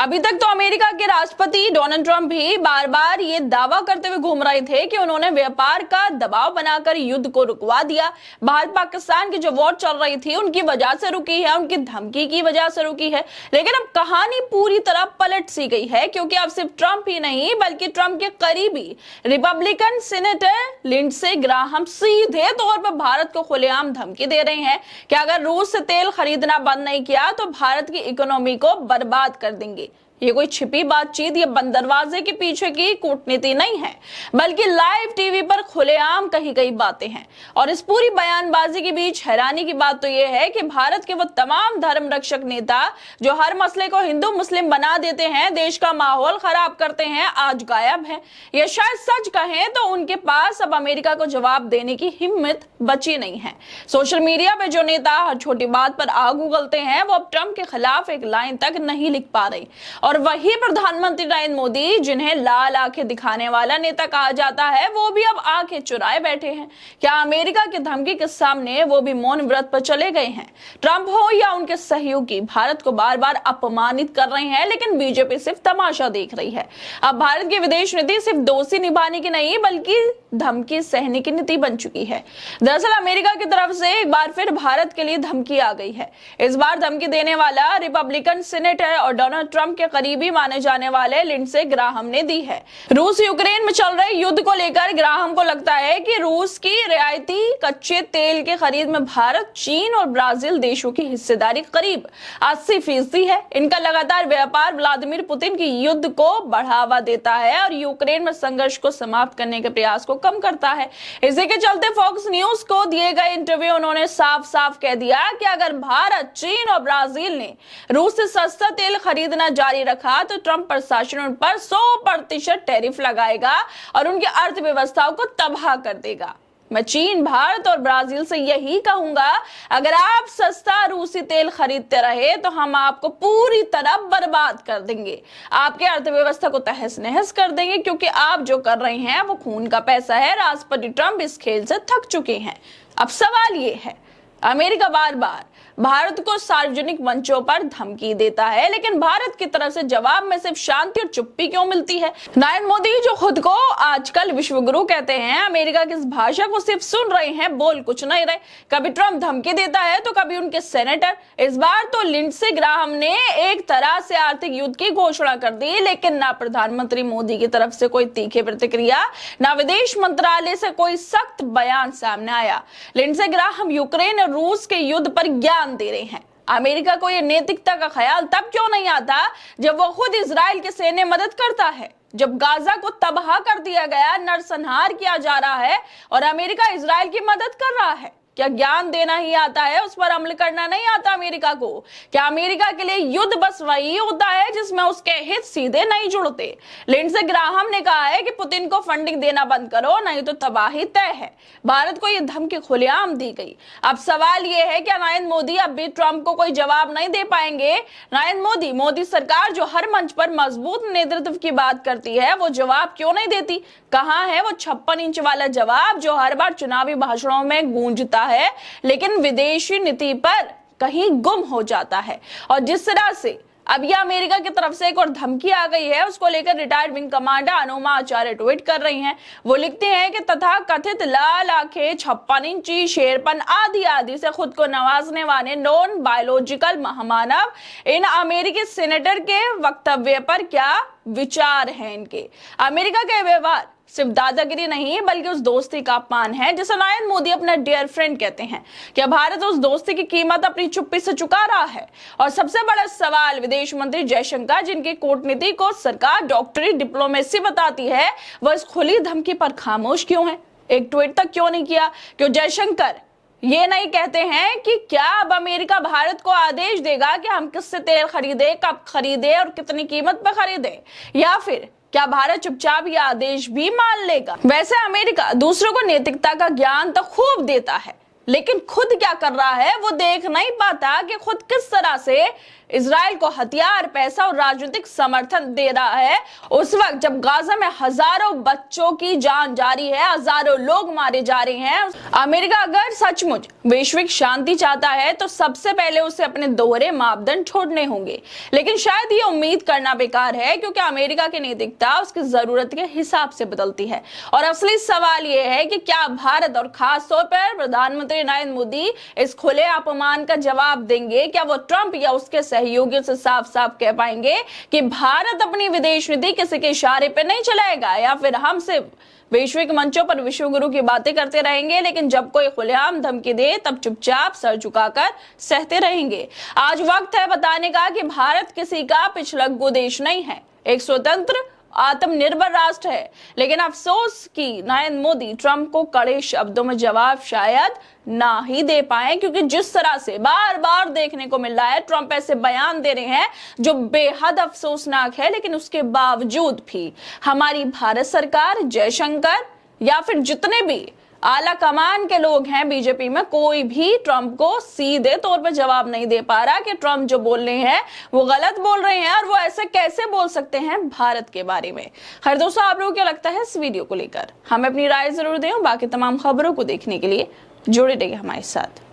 अभी तक तो अमेरिका के राष्ट्रपति डोनाल्ड ट्रंप भी बार बार ये दावा करते हुए घूम रहे थे कि उन्होंने व्यापार का दबाव बनाकर युद्ध को रुकवा दिया। भारत पाकिस्तान की जो वॉर चल रही थी उनकी वजह से रुकी है, उनकी धमकी की वजह से रुकी है। लेकिन अब कहानी पूरी तरह पलट सी गई है, क्योंकि अब सिर्फ ट्रंप ही नहीं बल्कि ट्रंप के करीबी रिपब्लिकन सीनेटर लिंडसे ग्राहम सीधे तौर पर भारत को खुलेआम धमकी दे रहे हैं कि अगर रूस से तेल खरीदना बंद नहीं किया तो भारत की इकोनॉमी को बर्बाद कर देंगे। ये कोई छिपी बातचीत या बंद दरवाजे के पीछे की कूटनीति नहीं है, बल्कि लाइव टीवी पर खुलेआम कही गई बातें हैं। और इस पूरी बयानबाजी के बीच हैरानी की बात तो यह है कि भारत के वो तमाम धर्म रक्षक नेता जो हर मसले को हिंदू मुस्लिम बना देते हैं, देश का माहौल खराब करते हैं, आज गायब हैं। या शायद सच कहें तो उनके पास अब अमेरिका को जवाब देने की हिम्मत बची नहीं है। सोशल मीडिया पे जो नेता हर छोटी बात पर आग उगलते हैं, वो अब ट्रंप के खिलाफ एक लाइन तक नहीं लिख पा रहे। और वही प्रधानमंत्री नरेंद्र मोदी, जिन्हें लाल आंखें दिखाने वाला नेता कहा जाता है, वो भी अब आंखें चुराए बैठे हैं। क्या अमेरिका की धमकी के सामने वो भी मौन व्रत पर चले गए हैं? ट्रंप हो या उनके सहयोगी भारत को बार बार अपमानित कर रहे हैं, लेकिन बीजेपी सिर्फ तमाशा देख रही है। अब भारत की विदेश नीति सिर्फ दोस्ती निभाने की नहीं बल्कि धमकी सहने की नीति बन चुकी है। दरअसल अमेरिका की तरफ से एक बार फिर भारत के लिए धमकी आ गई है। इस बार धमकी देने वाला रिपब्लिकन सीनेटर और डोनाल्ड ट्रंप के करीबी माने जाने वाले लिंडसे ग्राहम ने दी है। रूस यूक्रेन में चल रहे युद्ध को लेकर ग्राहम को लगता है कि रूस की रियायती कच्चे तेल के खरीद में भारत, चीन और ब्राजील देशों की हिस्सेदारी करीब 80% है। इनका लगातार व्यापार व्लादिमीर पुतिन की युद्ध को बढ़ावा देता है और यूक्रेन में संघर्ष को समाप्त करने के प्रयास को कम करता है। इसी के चलते फॉक्स न्यूज को दिए गए इंटरव्यू उन्होंने साफ साफ कह दिया कि अगर भारत, चीन और ब्राजील ने रूस से सस्ता तेल खरीदना जारी रखा तो ट्रंप प्रशासन उन पर 100% टैरिफ लगाएगा और उनकी अर्थव्यवस्थाओं को तबाह कर देगा। मैं चीन, भारत और ब्राजील से यही कहूंगा, अगर आप सस्ता रूसी तेल खरीदते रहे तो हम आपको पूरी तरह बर्बाद कर देंगे, आपके अर्थव्यवस्था को तहस नहस कर देंगे, क्योंकि आप जो कर रहे हैं वो खून का पैसा है। राष्ट्रपति ट्रंप इस खेल से थक चुके हैं। अब सवाल ये है, अमेरिका बार बार भारत को सार्वजनिक मंचों पर धमकी देता है, लेकिन भारत की तरफ से जवाब में सिर्फ शांति और चुप्पी क्यों मिलती है? नरेंद्र मोदी जो खुद को आजकल विश्वगुरु कहते हैं, अमेरिका की इस भाषा को सिर्फ सुन रहे हैं, बोल कुछ नहीं रहे। कभी ट्रंप धमकी देता है तो कभी उनके सेनेटर। इस बार तो लिंडसे ग्राहम ने एक तरह से आर्थिक युद्ध की घोषणा कर दी, लेकिन ना प्रधानमंत्री मोदी की तरफ से कोई तीखी प्रतिक्रिया, ना विदेश मंत्रालय से कोई सख्त बयान सामने आया। लिंडसे ग्राहम यूक्रेन और रूस के युद्ध पर ज्ञान दे रहे हैं। अमेरिका को यह नैतिकता का ख्याल तब क्यों नहीं आता जब वो खुद इजराइल के सैन्य मदद करता है, जब गाजा को तबाह कर दिया गया, नरसंहार किया जा रहा है और अमेरिका इजराइल की मदद कर रहा है। क्या ज्ञान देना ही आता है, उस पर अमल करना नहीं आता अमेरिका को? क्या अमेरिका के लिए युद्ध बस वही होता है जिसमें उसके हित सीधे नहीं जुड़ते? लिंडसे ग्राहम ने कहा है कि पुतिन को फंडिंग देना बंद करो, नहीं तो तबाही तय है। भारत को यह धमकी खुलेआम दी गई। अब सवाल यह है, क्या नरेंद्र मोदी अब भी ट्रंप को कोई जवाब नहीं दे पाएंगे? नरेंद्र मोदी सरकार जो हर मंच पर मजबूत नेतृत्व की बात करती है, वो जवाब क्यों नहीं देती? कहां है वो 56 इंच वाला जवाब जो हर बार चुनावी भाषणों में गूंजता है, लेकिन विदेशी नीति पर कहीं गुम हो जाता है? और जिस तरह से अब यह अमेरिका की तरफ से एक और धमकी आ गई है, उसको लेकर रिटायर्ड विंग कमांडर अनुमा आचार्य ट्वीट कर रही हैं। वो लिखते हैं कि तथा कथित लाल आंखें, 56 इंची, शेरपन आदि आदि से खुद को नवाजने वाले नॉन बायोलॉजिकल महामानव इन अमेरिकी सेनेटर के वक्तव्य पर क्या विचार है इनके? अमेरिका का व्यवहार सिर्फ दादागिरी नहीं बल्कि उस दोस्ती का अपमान है जिसे नरेंद्र मोदी अपना डियर फ्रेंड कहते हैं। क्या भारत उस दोस्ती की कीमत अपनी चुप्पी से चुका रहा है? और सबसे बड़ा सवाल, विदेश मंत्री जयशंकर, जिनकी कूटनीति को सरकार डॉक्टरी डिप्लोमेसी बताती है, वह इस खुली धमकी पर खामोश क्यों है? एक ट्वीट तक क्यों नहीं किया? क्यों जयशंकर ये नहीं कहते हैं कि क्या अब अमेरिका भारत को आदेश देगा कि हम किससे तेल खरीदे, कब खरीदे और कितनी कीमत पर खरीदे? या फिर क्या भारत चुपचाप यह आदेश भी मान लेगा? वैसे अमेरिका दूसरों को नैतिकता का ज्ञान तो खूब देता है, लेकिन खुद क्या कर रहा है वो देख नहीं पाता कि खुद किस तरह से इजराइल को हथियार, पैसा और राजनीतिक समर्थन दे रहा है, उस वक्त जब गाजा में हजारों बच्चों की जान जा रही है, हजारों लोग मारे जा रहे हैं, अमेरिका अगर सचमुच वैश्विक शांति चाहता है तो सबसे पहले उसे अपने दोहरे मापदंड छोड़ने होंगे। लेकिन शायद ये उम्मीद करना बेकार है, क्योंकि अमेरिका की नैतिकता उसकी जरूरत के हिसाब से बदलती है। और असली सवाल ये है कि क्या भारत और खास तौर पर प्रधानमंत्री नरेंद्र मोदी इस खुले अपमान का जवाब देंगे? क्या वो ट्रंप या उसके सहयोगियों से साफ साफ कह पाएंगे कि भारत अपनी विदेश नीति किसी के इशारे पर नहीं चलाएगा, या फिर हम सिर्फ वैश्विक मंचों पर विश्व गुरु की बातें करते रहेंगे, लेकिन जब कोई खुलेआम धमकी दे तब चुपचाप सर झुकाकर सहते रहेंगे? आज वक्त है बताने का कि भारत किसी का पिछलग्गू देश नहीं है, एक स्वतंत्र आत्मनिर्भर राष्ट्र है। लेकिन अफसोस कि नरेंद्र मोदी ट्रंप को कड़े शब्दों में जवाब शायद ना ही दे पाए, क्योंकि जिस तरह से बार बार देखने को मिल रहा है, ट्रंप ऐसे बयान दे रहे हैं जो बेहद अफसोसनाक है। लेकिन उसके बावजूद भी हमारी भारत सरकार, जयशंकर या फिर जितने भी आला कमान के लोग हैं बीजेपी में, कोई भी ट्रंप को सीधे तौर पर जवाब नहीं दे पा रहा कि ट्रंप जो बोल रहे हैं वो गलत बोल रहे हैं, और वो ऐसे कैसे बोल सकते हैं भारत के बारे में। हर दोस्तों, आप लोगों को क्या लगता है इस वीडियो को लेकर? हमें अपनी राय जरूर दें। बाकी तमाम खबरों को देखने के लिए जुड़े रहिए हमारे साथ।